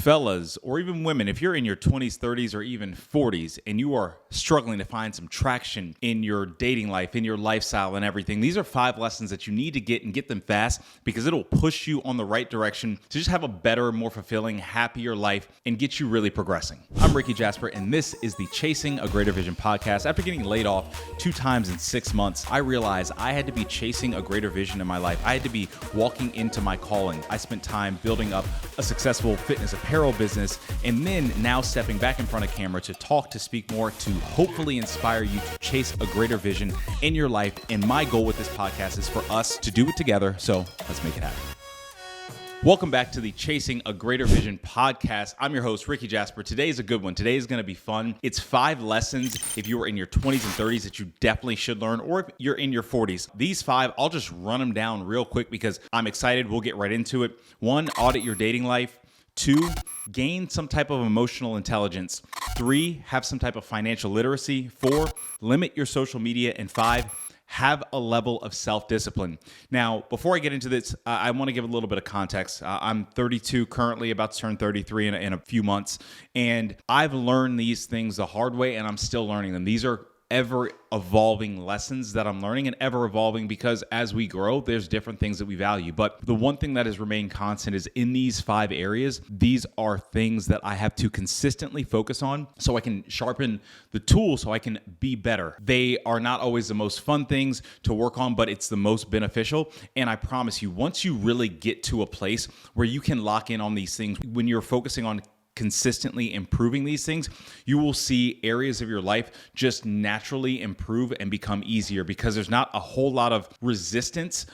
Fellas, or even women, if you're in your 20s, 30s, or even 40s, and you are struggling to find some traction in your dating life, in your lifestyle and everything, these are 5 lessons that you need to get and get them fast because it'll push you on the right direction to just have a better, more fulfilling, happier life and get you really progressing. I'm Rickey Jasper, and this is the Chasing a Greater Vision podcast. After getting laid off 2 times in 6 months, I realized I had to be chasing a greater vision in my life. I had to be walking into my calling. I spent time building up a successful fitness apparel business, and then now stepping back in front of camera to talk, to speak more, to hopefully inspire you to chase a greater vision in your life. And my goal with this podcast is for us to do it together. So let's make it happen. Welcome back to the Chasing a Greater Vision podcast. I'm your host, Rickey Jasper. Today is a good one. Today is going to be fun. It's 5 lessons if you are in your 20s and 30s that you definitely should learn, or if you're in your 40s. These 5, I'll just run them down real quick because I'm excited. We'll get right into it. 1, audit your dating life. 2, gain some type of emotional intelligence. 3, have some type of financial literacy. 4, limit your social media. And 5, have a level of self-discipline. Now, before I get into this, I want to give a little bit of context. I'm 32 currently, about to turn 33 in a few months, and I've learned these things the hard way, and I'm still learning them. These are ever-evolving lessons that I'm learning, and ever-evolving because as we grow, there's different things that we value. But the one thing that has remained constant is in these 5 areas, these are things that I have to consistently focus on so I can sharpen the tool so I can be better. They are not always the most fun things to work on, but it's the most beneficial. And I promise you, once you really get to a place where you can lock in on these things, when you're focusing on consistently improving these things, you will see areas of your life just naturally improve and become easier because there's not a whole lot of resistance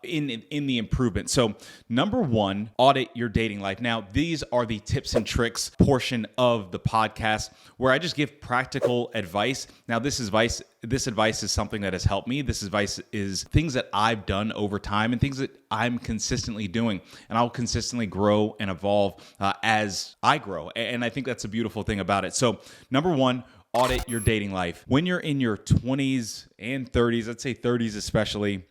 in the improvement. So number 1, audit your dating life. Now, these are the tips and tricks portion of the podcast where I just give practical advice. Now, this advice is something that has helped me. This advice is things that I've done over time and things that I'm consistently doing, and I'll consistently grow and evolve as I grow. And I think that's a beautiful thing about it. So number 1, audit your dating life. When you're in your 20s and 30s, I'd say 30s especially,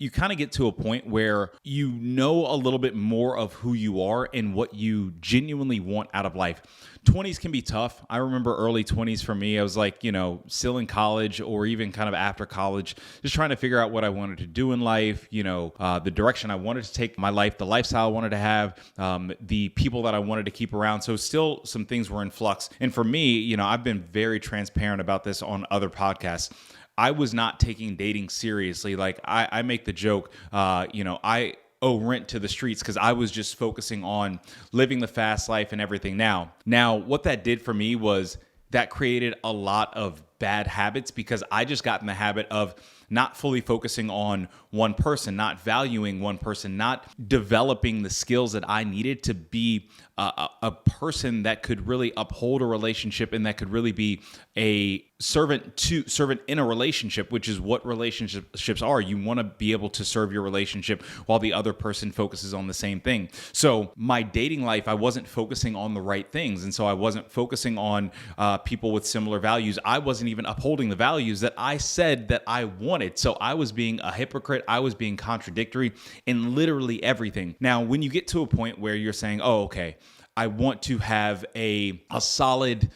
you kind of get to a point where you know a little bit more of who you are and what you genuinely want out of life. 20s can be tough. I remember early 20s for me, I was like, still in college or even kind of after college, just trying to figure out what I wanted to do in life, the direction I wanted to take my life, the lifestyle I wanted to have, the people that I wanted to keep around. So still some things were in flux. And for me, I've been very transparent about this on other podcasts. I was not taking dating seriously. Like I make the joke, I owe rent to the streets because I was just focusing on living the fast life and everything. Now, what that did for me was that created a lot of bad habits because I just got in the habit of not fully focusing on one person, not valuing one person, not developing the skills that I needed to be a person that could really uphold a relationship and that could really be a servant in a relationship, which is what relationships are. You want to be able to serve your relationship while the other person focuses on the same thing. So my dating life, I wasn't focusing on the right things. And so I wasn't focusing on people with similar values. I wasn't even upholding the values that I said that I wanted. So I was being a hypocrite. I was being contradictory in literally everything. Now, when you get to a point where you're saying, oh, okay, I want to have a solid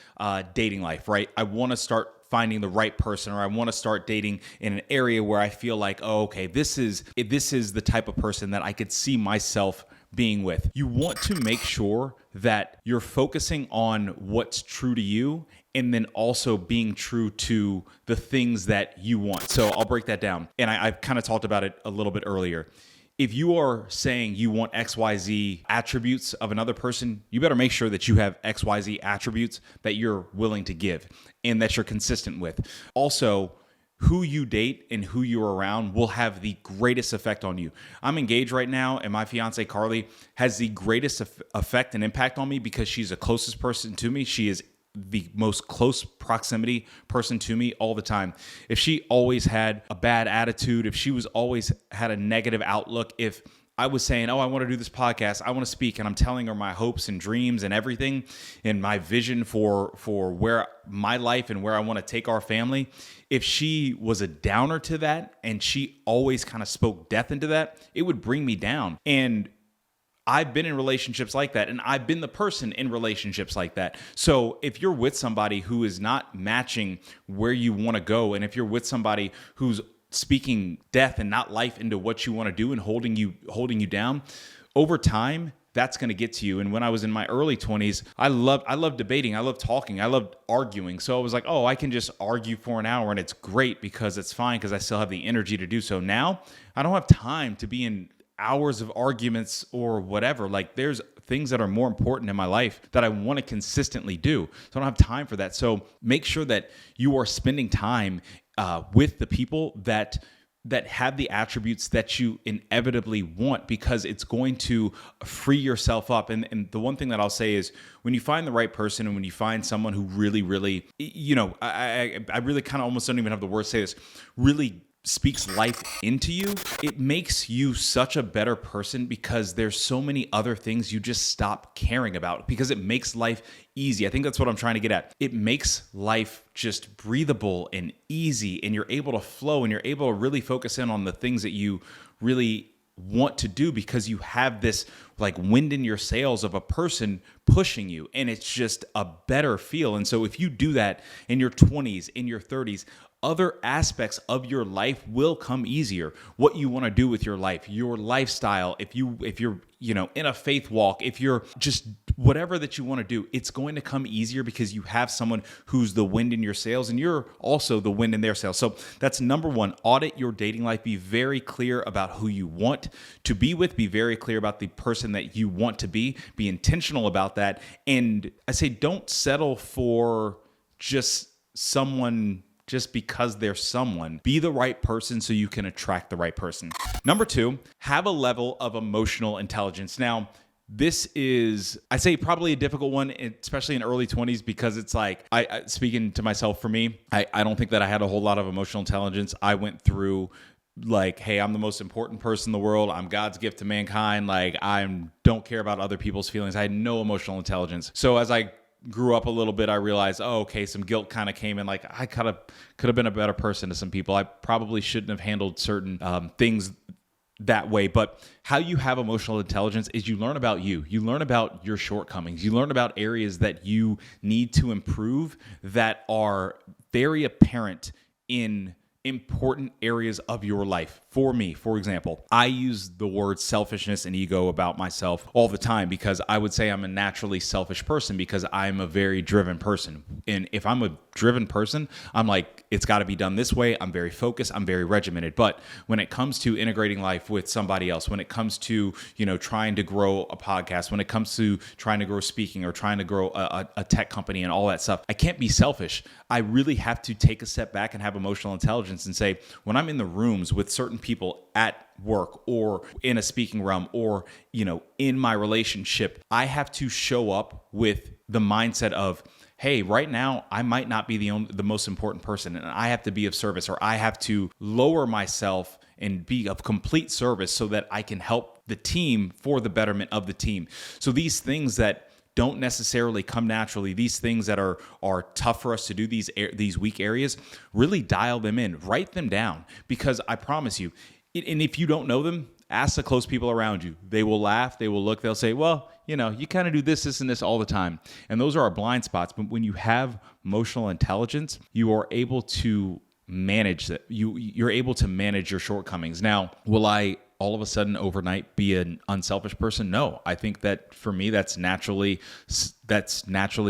dating life, right? I want to start finding the right person, or I want to start dating in an area where I feel like, oh, okay, this is the type of person that I could see myself being with. You want to make sure that you're focusing on what's true to you and then also being true to the things that you want. So I'll break that down. And I've kind of talked about it a little bit earlier. If you are saying you want XYZ attributes of another person, you better make sure that you have XYZ attributes that you're willing to give and that you're consistent with. Also, who you date and who you're around will have the greatest effect on you. I'm engaged right now, and my fiance Carly has the greatest effect and impact on me because she's the closest person to me. She is the most close proximity person to me all the time. If she always had a bad attitude, if she was always had a negative outlook, if I was saying, oh, I want to do this podcast, I want to speak, and I'm telling her my hopes and dreams and everything and my vision for where my life and where I want to take our family, if she was a downer to that and she always kind of spoke death into that, it would bring me down. And I've been in relationships like that, and I've been the person in relationships like that. So if you're with somebody who is not matching where you want to go, and if you're with somebody who's speaking death and not life into what you want to do and holding you down, over time, that's going to get to you. And when I was in my early 20s, I loved debating. I loved talking. I loved arguing. So I was like, oh, I can just argue for an hour and it's great because it's fine because I still have the energy to do so. Now, I don't have time to be in hours of arguments or whatever. Like, there's things that are more important in my life that I want to consistently do. So I don't have time for that. So make sure that you are spending time with the people that have the attributes that you inevitably want, because it's going to free yourself up. And the one thing that I'll say is, when you find the right person and when you find someone who really, really, I really kind of almost don't even have the words to say this, really speaks life into you, it makes you such a better person, because there's so many other things you just stop caring about, because it makes life easy. I think that's what I'm trying to get at. It makes life just breathable and easy, and you're able to flow, and you're able to really focus in on the things that you really want to do, because you have this like wind in your sails of a person pushing you, and it's just a better feel. And so if you do that in your 20s, in your 30s, other aspects of your life will come easier. What you want to do with your life, your lifestyle, if you're in a faith walk, if you're just whatever that you want to do, it's going to come easier because you have someone who's the wind in your sails, and you're also the wind in their sails. So that's number one. Audit your dating life. Be very clear about who you want to be with. Be very clear about the person that you want to be. Be intentional about that. And I say, don't settle for just someone just because they're someone. Be the right person so you can attract the right person. Number two, have a level of emotional intelligence. Now, this is, I say, probably a difficult one, especially in early 20s, because it's like, I speaking to myself, for me, I don't think that I had a whole lot of emotional intelligence. I went through like, hey, I'm the most important person in the world. I'm God's gift to mankind. Like, I don't care about other people's feelings. I had no emotional intelligence. So as I grew up a little bit, I realized, oh, okay, some guilt kind of came in. Like, I could have been a better person to some people. I probably shouldn't have handled certain things that way. But how you have emotional intelligence is you learn about you. You learn about your shortcomings. You learn about areas that you need to improve that are very apparent in important areas of your life. For me, for example, I use the word selfishness and ego about myself all the time, because I would say I'm a naturally selfish person because I'm a very driven person. And if I'm a driven person, I'm like, it's got to be done this way. I'm very focused. I'm very regimented. But when it comes to integrating life with somebody else, when it comes to, trying to grow a podcast, when it comes to trying to grow speaking or trying to grow a tech company and all that stuff, I can't be selfish. I really have to take a step back and have emotional intelligence and say, when I'm in the rooms with certain people at work or in a speaking realm or, in my relationship, I have to show up with the mindset of, hey, right now, I might not be the most important person, and I have to be of service, or I have to lower myself and be of complete service so that I can help the team for the betterment of the team. So these things that don't necessarily come naturally, these things that are tough for us to do, these weak areas, really dial them in, write them down, because I promise you, and if you don't know them, ask the close people around you. They will laugh, they will look, they'll say, well, you kind of do this, and this all the time. And those are our blind spots. But when you have emotional intelligence, you are able to manage that. You're able to manage your shortcomings. Now, will I all of a sudden overnight be an unselfish person? No. I think that for me, that's naturally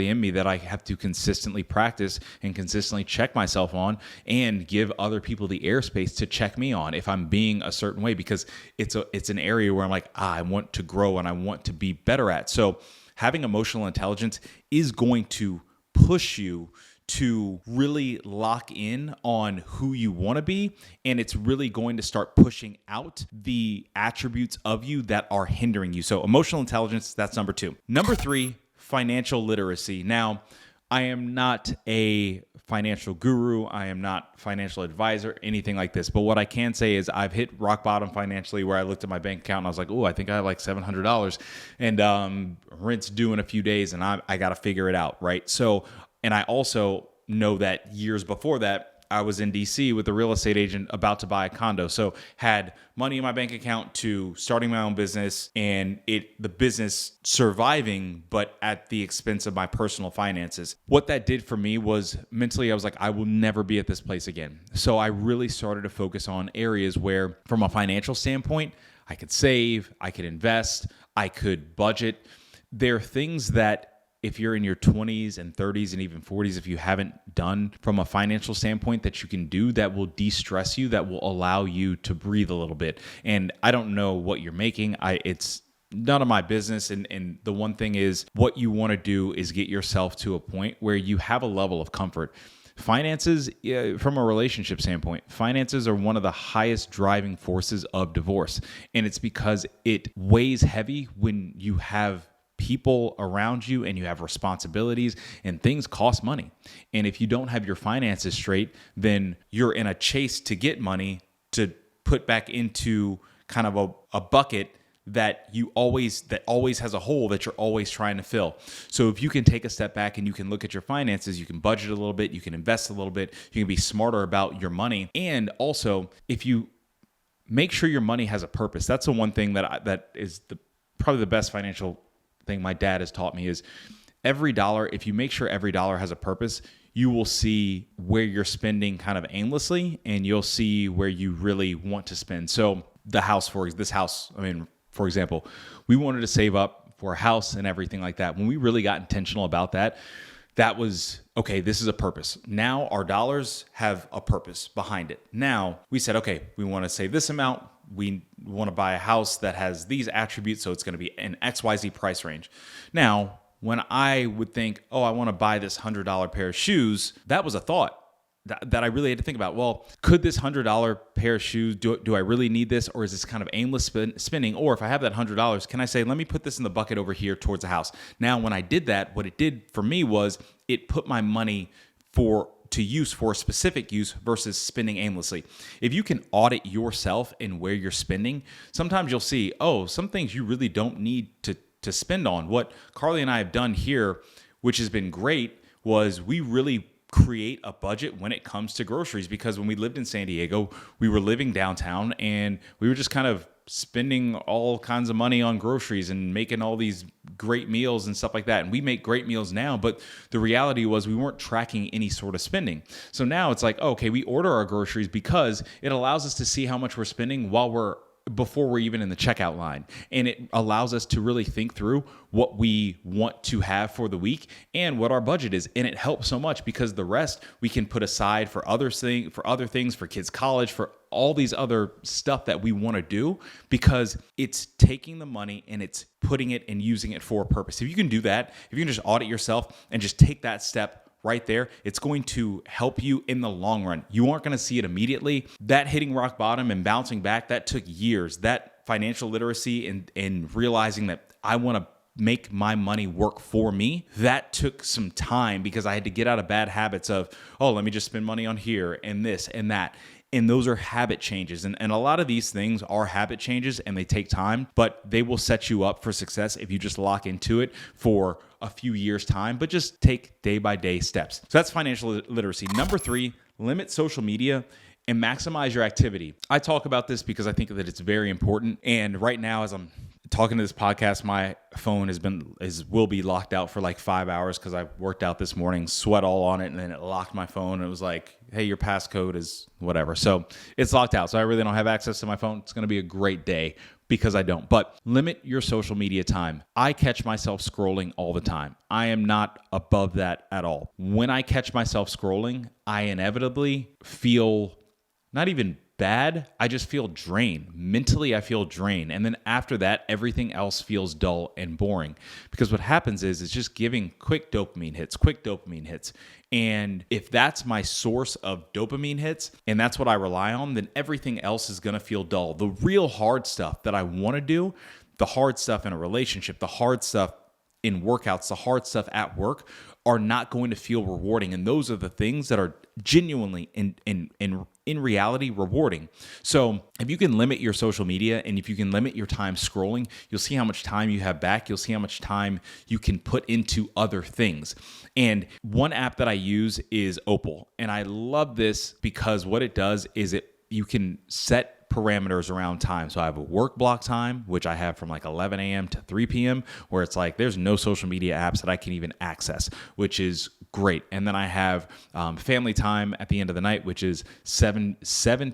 in me, that I have to consistently practice and consistently check myself on, and give other people the airspace to check me on if I'm being a certain way, because it's an area where I'm like, I want to grow and I want to be better at. So having emotional intelligence is going to push you to really lock in on who you want to be, and it's really going to start pushing out the attributes of you that are hindering you. So emotional intelligence, that's number two. Number three, financial literacy. Now, I am not a financial guru. I am not financial advisor, anything like this. But what I can say is I've hit rock bottom financially, where I looked at my bank account and I was like, oh, I think I have like $700 and rent's due in a few days, and I got to figure it out, right? So, and I also know that years before that, I was in DC with a real estate agent about to buy a condo. So had money in my bank account to starting my own business and the business surviving, but at the expense of my personal finances. What that did for me was mentally, I was like, I will never be at this place again. So I really started to focus on areas where, from a financial standpoint, I could save, I could invest, I could budget. There are things that if you're in your 20s and 30s and even 40s, if you haven't done from a financial standpoint that you can do that will de-stress you, that will allow you to breathe a little bit. And I don't know what you're making. It's none of my business. And the one thing is, what you want to do is get yourself to a point where you have a level of comfort. Finances, from a relationship standpoint, finances are one of the highest driving forces of divorce. And it's because it weighs heavy when you have people around you and you have responsibilities, and things cost money. And if you don't have your finances straight, then you're in a chase to get money to put back into kind of a bucket that always has a hole that you're always trying to fill. So if you can take a step back and you can look at your finances, you can budget a little bit, you can invest a little bit, you can be smarter about your money. And also, if you make sure your money has a purpose, that's the one thing that is probably the best financial thing my dad has taught me is every dollar, if you make sure every dollar has a purpose, you will see where you're spending kind of aimlessly, and you'll see where you really want to spend. So for example, we wanted to save up for a house and everything like that. When we really got intentional about that was, okay, this is a purpose. Now our dollars have a purpose behind it. Now we said, okay, we want to save this amount. We want to buy a house that has these attributes, so it's going to be an XYZ price range. Now, when I would think, oh, I want to buy this $100 pair of shoes, that was a thought that I really had to think about. Well, could this $100 pair of shoes, do I really need this, or is this kind of aimless spending? Or if I have that $100, can I say, let me put this in the bucket over here towards the house? Now, when I did that, what it did for me was it put my money to use for a specific use versus spending aimlessly. If you can audit yourself and where you're spending, sometimes you'll see, oh, some things you really don't need to spend on. What Carly and I have done here, which has been great, was we really create a budget when it comes to groceries, because when we lived in San Diego, we were living downtown and we were just kind of spending all kinds of money on groceries and making all these great meals and stuff like that. And we make great meals now, but the reality was we weren't tracking any sort of spending. So now it's like, okay, we order our groceries because it allows us to see how much we're spending before we're even in the checkout line. And it allows us to really think through what we want to have for the week and what our budget is. And it helps so much because the rest we can put aside for other things, for kids' college, for all these other stuff that we want to do, because it's taking the money and it's putting it and using it for a purpose. If you can do that, if you can just audit yourself and just take that step right there, it's going to help you in the long run. You aren't going to see it immediately. That hitting rock bottom and bouncing back, that took years. That financial literacy and realizing that I want to make my money work for me, that took some time, because I had to get out of bad habits of, oh, let me just spend money on here and this and that. And those are habit changes. And a lot of these things are habit changes and they take time, but they will set you up for success if you just lock into it for a few years' time, but just take day by day steps. So that's financial literacy. Number 3, limit social media and maximize your activity. I talk about this because I think that it's very important. And right now, as I'm talking to this podcast, my phone will be locked out for like 5 hours because I worked out this morning, sweat all on it, and then it locked my phone. And it was like, hey, your passcode is whatever. So it's locked out. So I really don't have access to my phone. It's going to be a great day because I don't. But limit your social media time. I catch myself scrolling all the time. I am not above that at all. When I catch myself scrolling, I inevitably feel not even bad, I just feel drained. Mentally, I feel drained. And then after that, everything else feels dull and boring. Because what happens is it's just giving quick dopamine hits. And if that's my source of dopamine hits, and that's what I rely on, then everything else is going to feel dull. The real hard stuff that I want to do, the hard stuff in a relationship, the hard stuff in workouts, the hard stuff at work are not going to feel rewarding. And those are the things that are genuinely in reality rewarding. So if you can limit your social media and if you can limit your time scrolling, you'll see how much time you have back. You'll see how much time you can put into other things. And one app that I use is Opal. And I love this because what it does is you can set parameters around time. So I have a work block time, which I have from like 11 a.m. to 3 p.m., where it's like there's no social media apps that I can even access, which is great. And then I have family time at the end of the night, which is 7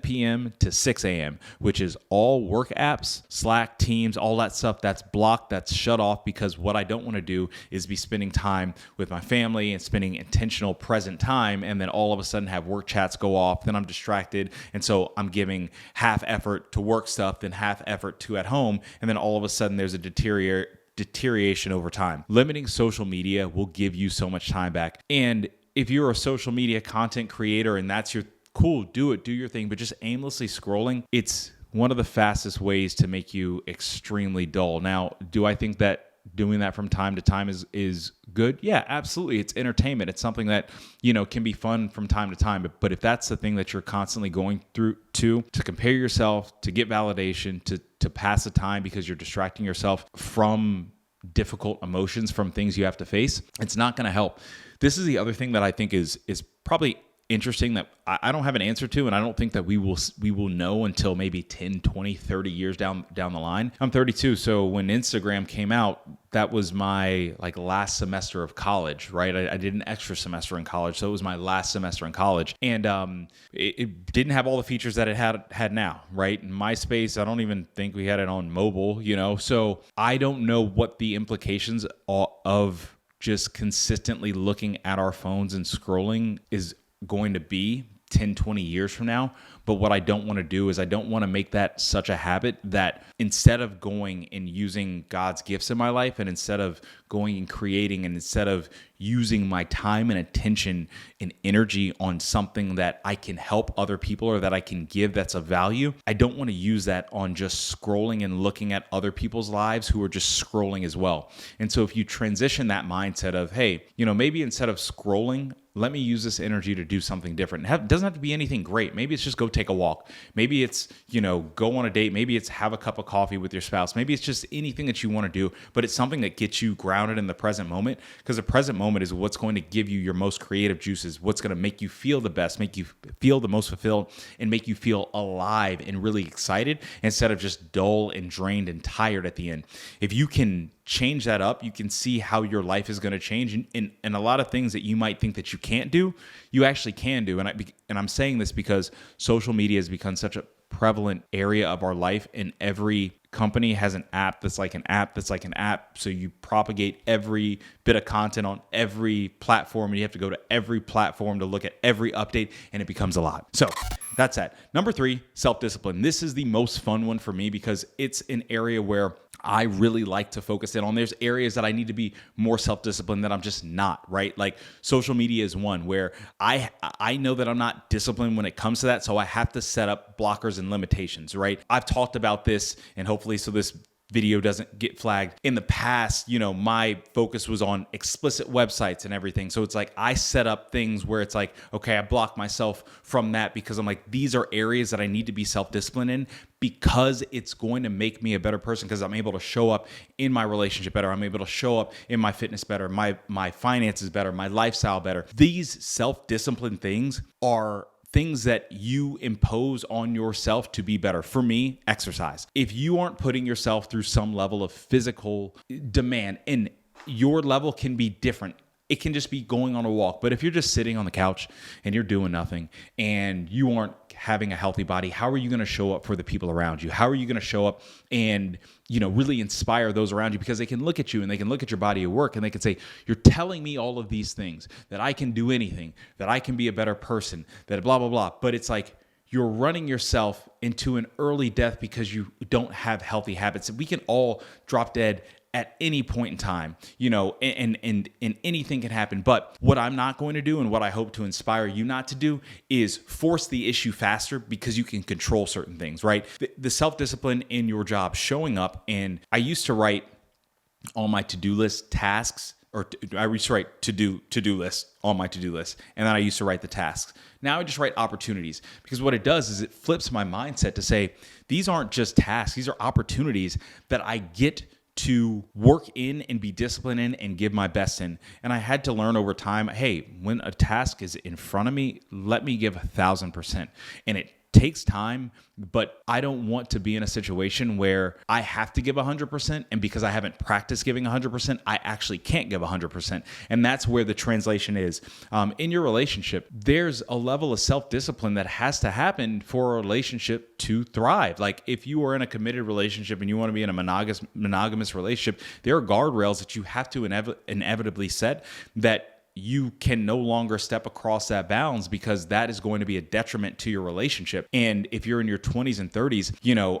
p.m. to 6 a.m., which is all work apps, Slack, Teams, all that stuff that's blocked, that's shut off, because what I don't want to do is be spending time with my family and spending intentional present time and then all of a sudden have work chats go off, then I'm distracted. And so I'm giving half effort to work stuff, then half effort to at home, and then all of a sudden there's a deterioration over time. Limiting social media will give you so much time back. And if you're a social media content creator and that's your cool, do your thing, but just aimlessly scrolling, it's one of the fastest ways to make you extremely dull. Now, do I think that doing that from time to time is good? Yeah, absolutely. It's entertainment. It's something that, can be fun from time to time. But if that's the thing that you're constantly going through to compare yourself, to get validation, to pass the time because you're distracting yourself from difficult emotions, from things you have to face, it's not going to help. This is the other thing that I think is probably interesting that I don't have an answer to, and I don't think that we will know until maybe 10, 20, 30 years down the line. I'm 32, so when Instagram came out, that was my last semester of college, right? I did an extra semester in college, so it was my last semester in college, and it didn't have all the features that it had now, right? MySpace, I don't even think we had it on mobile, so I don't know what the implications of just consistently looking at our phones and scrolling is going to be 10, 20 years from now. But what I don't want to do is I don't want to make that such a habit that instead of going and using God's gifts in my life, and instead of going and creating, and instead of using my time and attention and energy on something that I can help other people or that I can give that's of value, I don't want to use that on just scrolling and looking at other people's lives who are just scrolling as well. And so if you transition that mindset of, hey, maybe instead of scrolling, let me use this energy to do something different. It doesn't have to be anything great. Maybe it's just go take a walk. Maybe it's, go on a date. Maybe it's have a cup of coffee with your spouse. Maybe it's just anything that you want to do, but it's something that gets you grounded in the present moment, because the present moment is what's going to give you your most creative juices, what's going to make you feel the best, make you feel the most fulfilled, and make you feel alive and really excited instead of just dull and drained and tired at the end. If you can change that up, you can see how your life is going to change, and a lot of things that you might think that you can't do, you actually can do. And I'm saying this because social media has become such a prevalent area of our life, and every company has an app that's like an app that's like an app. So you propagate every bit of content on every platform, and you have to go to every platform to look at every update, and it becomes a lot. So that's that. Number 3, self-discipline. This is the most fun one for me because it's an area where I really like to focus in on. There's areas that I need to be more self-disciplined that I'm just not, right? Like social media is one where I know that I'm not disciplined when it comes to that, so I have to set up blockers and limitations, right? I've talked about this, and hopefully so this video doesn't get flagged. In the past, my focus was on explicit websites and everything. So it's like I set up things where it's like, okay, I block myself from that because I'm like, these are areas that I need to be self-disciplined in because it's going to make me a better person, because I'm able to show up in my relationship better. I'm able to show up in my fitness better, my finances better, my lifestyle better. These self-discipline things are things that you impose on yourself to be better. For me, exercise. If you aren't putting yourself through some level of physical demand, and your level can be different, it can just be going on a walk. But if you're just sitting on the couch and you're doing nothing and you aren't having a healthy body, how are you going to show up for the people around you? How are you going to show up and, really inspire those around you? Because they can look at you and they can look at your body at work and they can say, you're telling me all of these things, that I can do anything, that I can be a better person, that blah, blah, blah. But it's like, you're running yourself into an early death because you don't have healthy habits. We can all drop dead at any point in time, and anything can happen. But what I'm not going to do, and what I hope to inspire you not to do, is force the issue faster because you can control certain things, right? The self-discipline in your job, showing up. And I used to write on my to-do list tasks, or I used to write to-do list on my to-do list, and then I used to write the tasks. Now I just write opportunities, because what it does is it flips my mindset to say, these aren't just tasks, these are opportunities that I get to work in and be disciplined in and give my best in. And I had to learn over time, hey, when a task is in front of me, let me give 1,000%. And it takes time, but I don't want to be in a situation where I have to give 100%. And because I haven't practiced giving 100%, I actually can't give 100%. And that's where the translation is. In your relationship, there's a level of self-discipline that has to happen for a relationship to thrive. Like if you are in a committed relationship and you want to be in a monogamous relationship, there are guardrails that you have to inevitably set that you can no longer step across that bounds, because that is going to be a detriment to your relationship. And if you're in your 20s and 30s,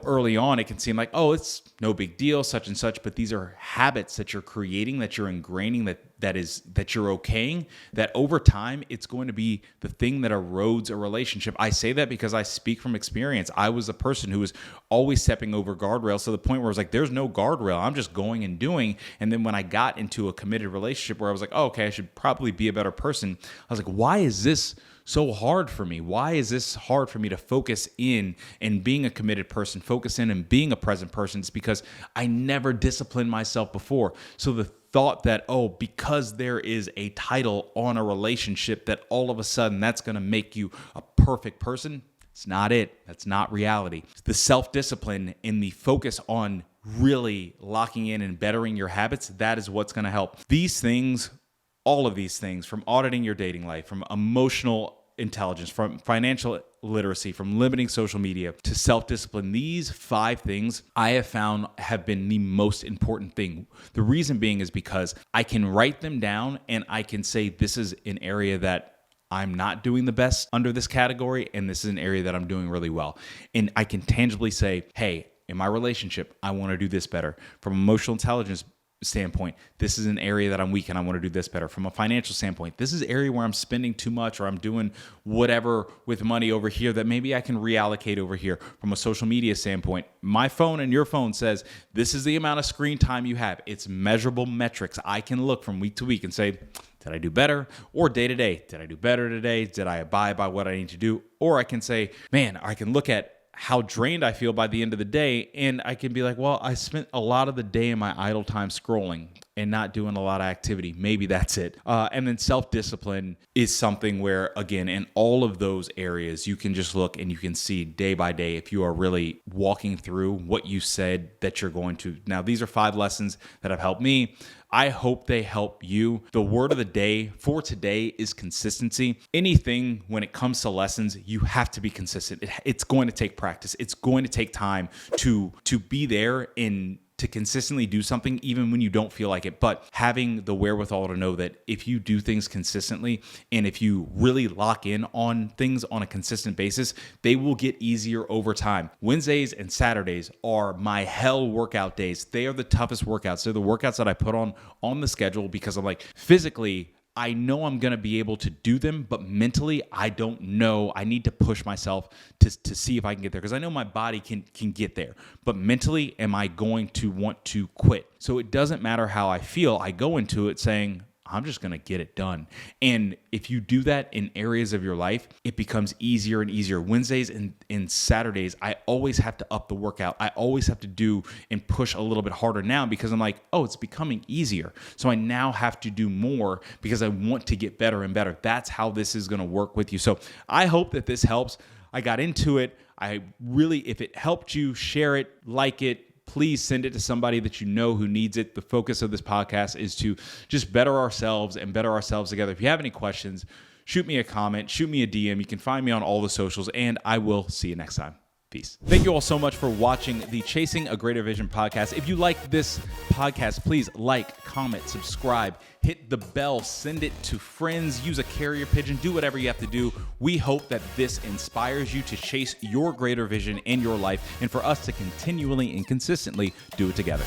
early on, it can seem like, oh, it's no big deal, such and such. But these are habits that you're creating, that you're ingraining, that you're okaying, that over time, it's going to be the thing that erodes a relationship. I say that because I speak from experience. I was a person who was always stepping over guardrails to the point where I was like, there's no guardrail. I'm just going and doing. And then when I got into a committed relationship where I was like, oh, okay, I should probably be a better person, I was like, why is this so hard for me? Why is this hard for me to focus in and being a committed person, focus in and being a present person? It's because I never disciplined myself before. So the thought that, oh, because there is a title on a relationship, that all of a sudden that's going to make you a perfect person, it's not it. That's not reality. The self-discipline and the focus on really locking in and bettering your habits, that is what's going to help. These things, all of these things, from auditing your dating life, from emotional intelligence, from financial literacy, from limiting social media to self-discipline, these 5 things I have found have been the most important thing. The reason being is because I can write them down and I can say, this is an area that I'm not doing the best under this category, and this is an area that I'm doing really well. And I can tangibly say, hey, in my relationship, I want to do this better. From emotional intelligence standpoint, this is an area that I'm weak and I want to do this better. From a financial standpoint, this is an area where I'm spending too much, or I'm doing whatever with money over here that maybe I can reallocate over here. From a social media standpoint, my phone and your phone says, this is the amount of screen time you have. It's measurable metrics. I can look from week to week and say, did I do better? Or day to day, did I do better today? Did I abide by what I need to do? Or I can say, man, I can look at how drained I feel by the end of the day, and I can be like, well, I spent a lot of the day in my idle time scrolling and not doing a lot of activity. Maybe that's it. And then self-discipline is something where, again, in all of those areas, you can just look and you can see day by day if you are really walking through what you said that you're going to. Now, these are 5 lessons that have helped me. I hope they help you. The word of the day for today is consistency. Anything when it comes to lessons, you have to be consistent. It's going to take practice. It's going to take time to be there and to consistently do something even when you don't feel like it. But having the wherewithal to know that if you do things consistently and if you really lock in on things on a consistent basis, they will get easier over time. Wednesdays and Saturdays are my hell workout days. They are the toughest workouts. They're the workouts that I put on the schedule because I'm like, physically, I know I'm going to be able to do them, but mentally, I don't know. I need to push myself to see if I can get there, because I know my body can get there. But mentally, am I going to want to quit? So it doesn't matter how I feel. I go into it saying, I'm just going to get it done. And if you do that in areas of your life, it becomes easier and easier. Wednesdays and Saturdays, I always have to up the workout. I always have to do and push a little bit harder now because I'm like, oh, it's becoming easier. So I now have to do more because I want to get better and better. That's how this is going to work with you. So I hope that this helps. I got into it. If it helped you, share it, like it. Please send it to somebody that you know who needs it. The focus of this podcast is to just better ourselves and better ourselves together. If you have any questions, shoot me a comment, shoot me a DM. You can find me on all the socials, and I will see you next time. Peace. Thank you all so much for watching the Chasing a Greater Vision podcast. If you like this podcast, please like, comment, subscribe, hit the bell, send it to friends, use a carrier pigeon, do whatever you have to do. We hope that this inspires you to chase your greater vision in your life and for us to continually and consistently do it together.